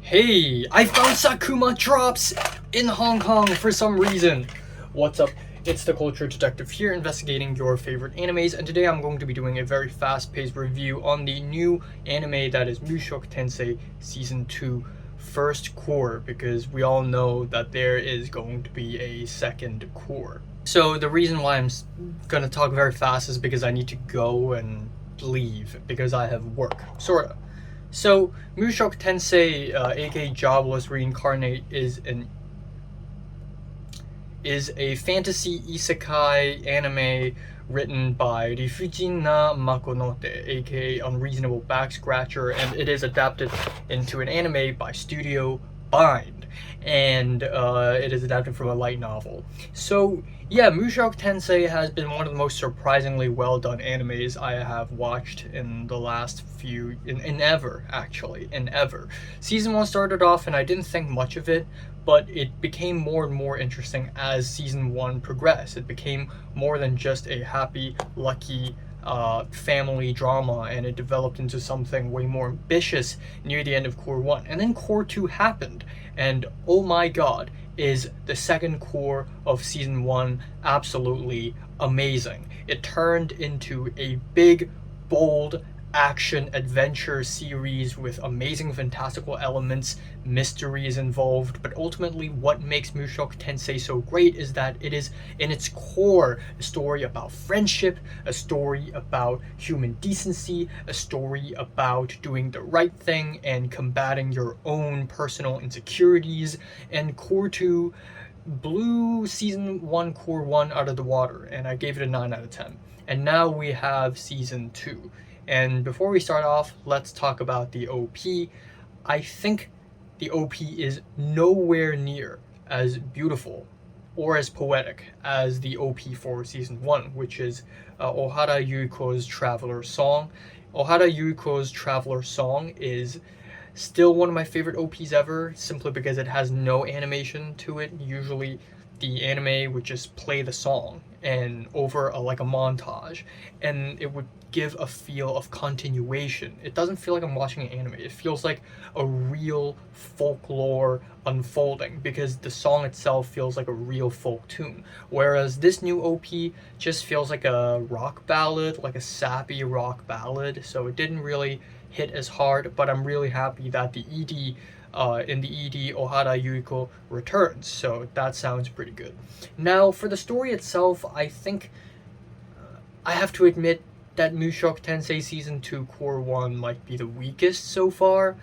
Hey, I found Sakuma drops in Hong Kong for some reason. What's up? It's the Culture Detective here, investigating your favorite animes, and today I'm going to be doing a very fast-paced review on the new anime that is Mushoku Tensei Season 2 First Cour, because we all know that there is going to be a second Cour. So the reason why I'm going to talk very fast is because I need to go and leave, because I have work, sorta. So, Mushoku Tensei, aka Jobless Reincarnate, is a fantasy isekai anime written by Rifujina Makonote, aka Unreasonable Back Scratcher, and it is adapted into an anime by Studio Bind, and it is adapted from a light novel. So yeah, Mushoku Tensei has been one of the most surprisingly well done animes I have watched in the last few, in ever. Season 1 started off and I didn't think much of it, but it became more and more interesting as Season 1 progressed. It became more than just a happy, lucky family drama, and it developed into something way more ambitious near the end of Cour 1. And then Cour 2 happened, and oh my god, is the second Cour of Season 1 absolutely amazing. It turned into a big, bold, action-adventure series with amazing fantastical elements, mysteries involved, but ultimately what makes Mushoku Tensei so great is that it is, in its core, a story about friendship, a story about human decency, a story about doing the right thing and combating your own personal insecurities, and Cour 2 blew Season 1 Cour 1 out of the water, and I gave it a 9 out of 10. And now we have Season 2. And before we start off, let's talk about the OP. I think the OP is nowhere near as beautiful or as poetic as the OP for Season 1, which is Ohara Yuiko's Traveler Song. Ohara Yuiko's Traveler Song is still one of my favorite OPs ever, simply because it has no animation to it. Usually the anime would just play the song and over like a montage, and it would give a feel of continuation. It doesn't feel like I'm watching an anime. It feels like a real folklore unfolding, because the song itself feels like a real folk tune, whereas this new OP just feels like a rock ballad, like a sappy rock ballad. So it didn't really hit as hard, but I'm really happy that the ED in the ED, Ohara Yuiko returns, so that sounds pretty good. Now, for the story itself, I think I have to admit that Mushoku Tensei Season 2 Cour 1 might be the weakest so far,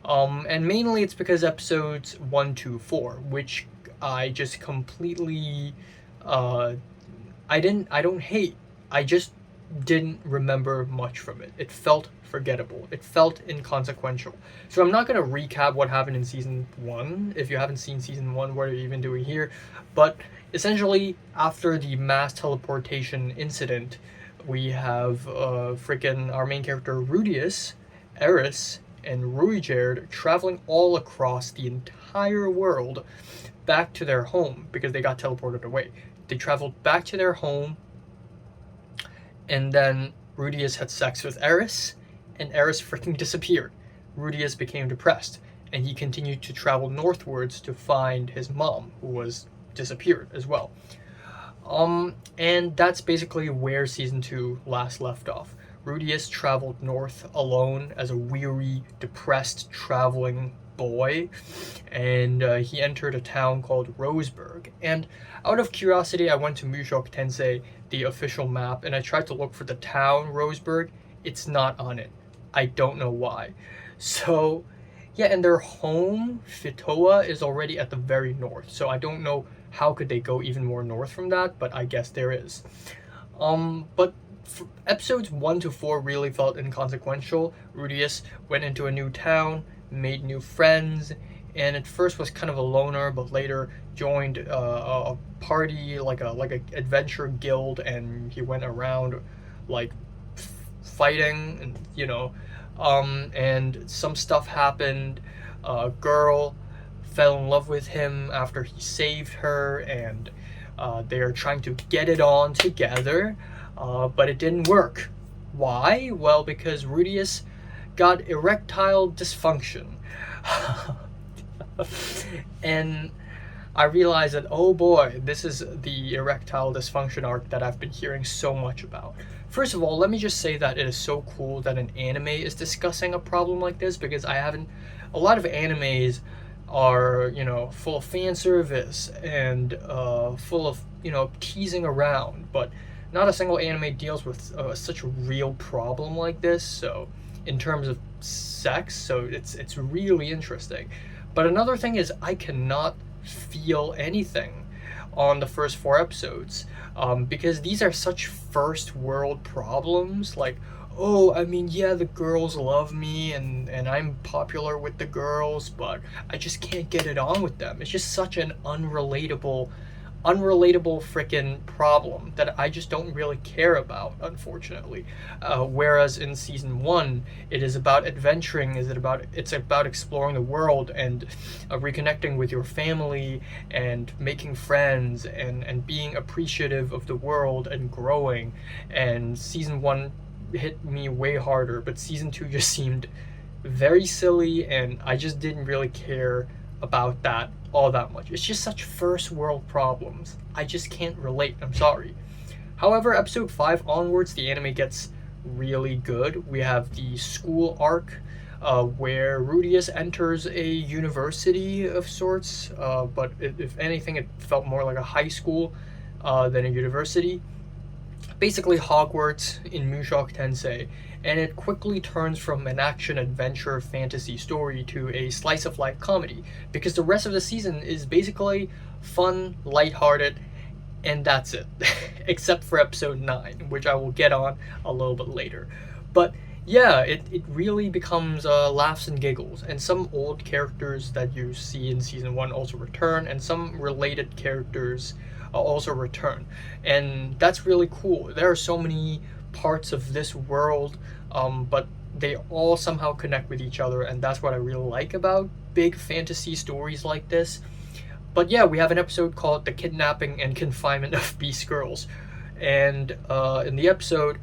and mainly it's because episodes 1 to 4, which I just completely, I don't hate, I just didn't remember much from it. It felt forgettable. It felt inconsequential. So I'm not going to recap what happened in Season 1. If you haven't seen Season 1, what are you even doing here? But essentially, after the mass teleportation incident, we have freaking our main character Rudius, Eris, and Ruijerd traveling all across the entire world back to their home because they got teleported away. They traveled back to their home, and then Rudius had sex with Eris, and Eris freaking disappeared. Rudius became depressed, and he continued to travel northwards to find his mom, who was disappeared as well. And that's basically where Season 2 last left off. Rudius traveled north alone as a weary, depressed, traveling boy, and he entered a town called Roseburg. And out of curiosity, I went to Mushoku Tensei, the official map, and I tried to look for the town Roseburg. It's not on it. I don't know why. So yeah, and their home, Fitoa, is already at the very north, so I don't know how could they go even more north from that, but I guess there is. But episodes 1 to 4 really felt inconsequential. Rudius went into a new town, made new friends, and at first was kind of a loner, but later joined a party, like a adventure guild, and he went around like fighting, and and some stuff happened. A girl fell in love with him after he saved her, and they are trying to get it on together, but it didn't work. Why? Well, because Rudius got erectile dysfunction. And I realized that, oh boy, this is the erectile dysfunction arc that I've been hearing so much about. First of all, let me just say that it is so cool that an anime is discussing a problem like this, because a lot of animes are, full of fan service and full of, teasing around, but not a single anime deals with such a real problem like this. So, in terms of sex, so it's really interesting. But another thing is, I cannot feel anything on the first 4 episodes, because these are such first world problems. Like, oh, I mean, yeah, the girls love me and I'm popular with the girls, but I just can't get it on with them. It's just such an unrelatable freaking problem that I just don't really care about, unfortunately. Whereas in season 1, it is about adventuring. It's about exploring the world and reconnecting with your family and making friends and being appreciative of the world and growing. And season 1 hit me way harder, but season 2 just seemed very silly, and I just didn't really care about that all that much. It's just such first world problems. I just can't relate. I'm sorry. However, episode 5 onwards, the anime gets really good. We have the school arc, where Rudius enters a university of sorts, but if anything, it felt more like a high school than a university. Basically Hogwarts in Mushoku Tensei, and it quickly turns from an action-adventure fantasy story to a slice-of-life comedy, because the rest of the season is basically fun, lighthearted, and that's it. Except for episode 9, which I will get on a little bit later. But yeah, it really becomes laughs and giggles, and some old characters that you see in season 1 also return, and some related characters also return, and that's really cool. There are so many parts of this world, but they all somehow connect with each other, and that's what I really like about big fantasy stories like this. But yeah, we have an episode called The Kidnapping and Confinement of Beast Girls, and in the episode,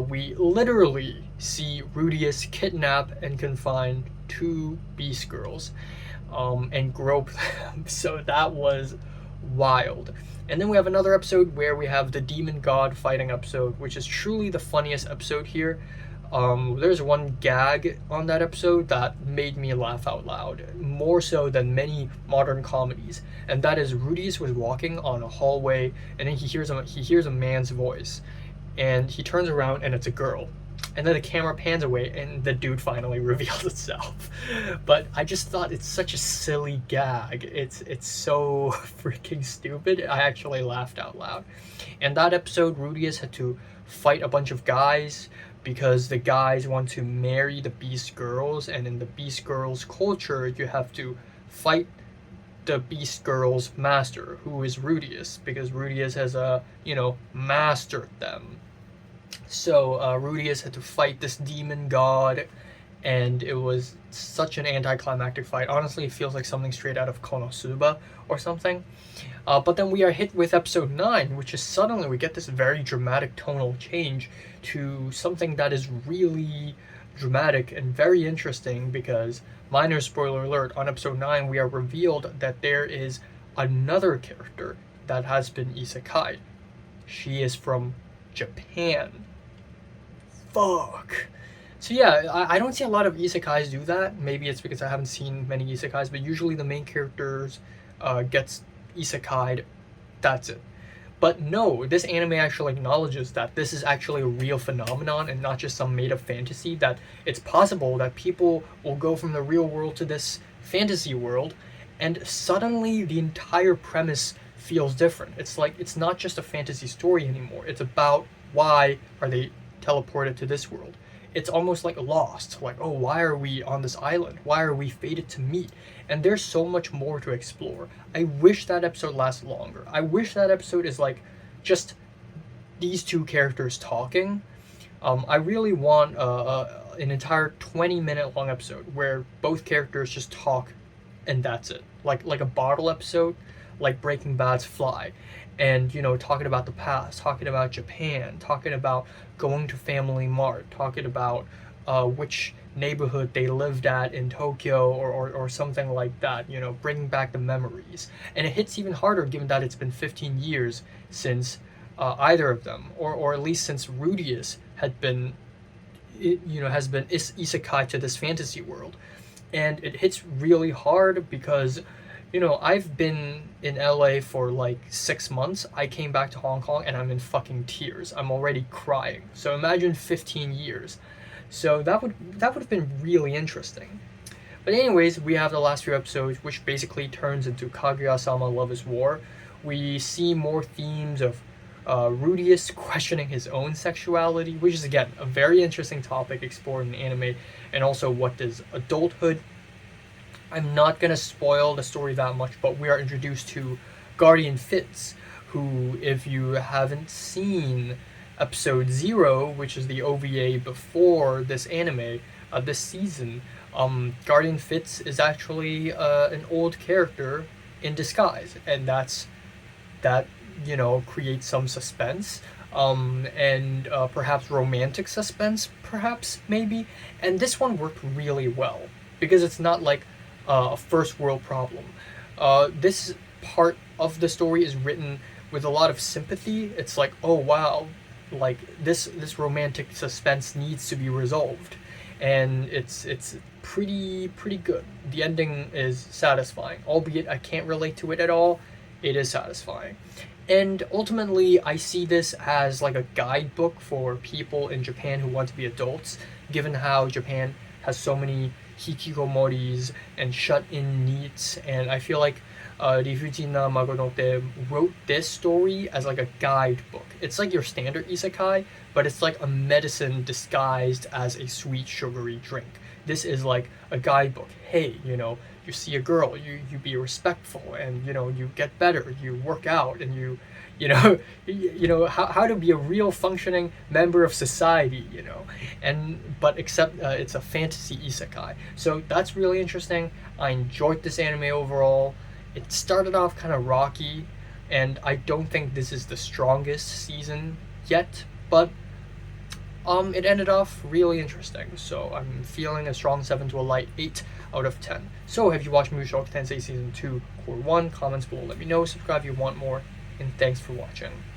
we literally see Rudius kidnap and confine 2 Beast Girls, and grope them. So that was wild. And then we have another episode where we have the demon god fighting episode, which is truly the funniest episode here. There's one gag on that episode that made me laugh out loud, more so than many modern comedies, and that is Rudius was walking on a hallway, and then he hears a man's voice, and he turns around and it's a girl. And then the camera pans away and the dude finally reveals itself. But I just thought it's such a silly gag. It's so freaking stupid. I actually laughed out loud. And that episode, Rudius had to fight a bunch of guys because the guys want to marry the Beast Girls, and in the Beast Girls culture, you have to fight the Beast Girls master, who is Rudius, because Rudius has mastered them. So Rudius had to fight this demon god, and it was such an anticlimactic fight. Honestly, it feels like something straight out of Konosuba or something. But then we are hit with episode 9, which is suddenly we get this very dramatic tonal change to something that is really dramatic and very interesting, because, minor spoiler alert, on episode 9 we are revealed that there is another character that has been isekai'd. She is from Japan. Fuck. So yeah, I don't see a lot of isekais do that. Maybe it's because I haven't seen many isekais, but usually the main characters gets isekai'd. That's it. But no, this anime actually acknowledges that this is actually a real phenomenon and not just some made-up fantasy, that it's possible that people will go from the real world to this fantasy world, and suddenly the entire premise feels different. It's like, it's not just a fantasy story anymore. It's about why are they teleported to this world. It's almost like Lost. Like, oh, why are we on this island? Why are we fated to meet? And there's so much more to explore. I wish that episode lasts longer. I wish that episode is like just these 2 characters talking. I really want an entire 20-minute long episode where both characters just talk and that's it. Like a bottle episode, like Breaking Bad's Fly. And, talking about the past, talking about Japan, talking about going to Family Mart, talking about which neighborhood they lived at in Tokyo, or something like that, you know, bringing back the memories. And it hits even harder given that it's been 15 years since either of them, or at least since Rudius had been, has been isekai to this fantasy world. And it hits really hard because, I've been in LA for like 6 months. I came back to Hong Kong and I'm in fucking tears. I'm already crying. So imagine 15 years. So that would have been really interesting. But anyways, we have the last few episodes, which basically turns into Kaguya-sama Love is War. We see more themes of Rudius questioning his own sexuality, which is again a very interesting topic explored in anime, and also what is adulthood. I'm not gonna spoil the story that much, but we are introduced to Guardian Fitz, who, if you haven't seen episode 0, which is the OVA before this anime, this season, Guardian Fitz is actually an old character in disguise, and that creates some suspense, and perhaps romantic suspense, perhaps, maybe. And this one worked really well because it's not like a first world problem. This part of the story is written with a lot of sympathy. It's like, oh wow, like this romantic suspense needs to be resolved, and it's pretty good. The ending is satisfying, albeit I can't relate to it at all. It is satisfying. And ultimately, I see this as like a guidebook for people in Japan who want to be adults, given how Japan has so many hikikomoris and shut-in neets. And I feel like Rifujina Magonote wrote this story as like a guidebook. It's like your standard isekai, but it's like a medicine disguised as a sweet sugary drink. This is like a guidebook. Hey, you see a girl, you be respectful, and you get better, you work out, and how to be a real functioning member of society, but except it's a fantasy isekai. So that's really interesting. I enjoyed this anime overall. It started off kind of rocky, and I don't think this is the strongest season yet, but it ended off really interesting. So I'm feeling a strong 7 to a light 8 out of 10. So have you watched Mushoku Tensei Season 2 Cour 1? Comments below, let me know. Subscribe if you want more, and thanks for watching.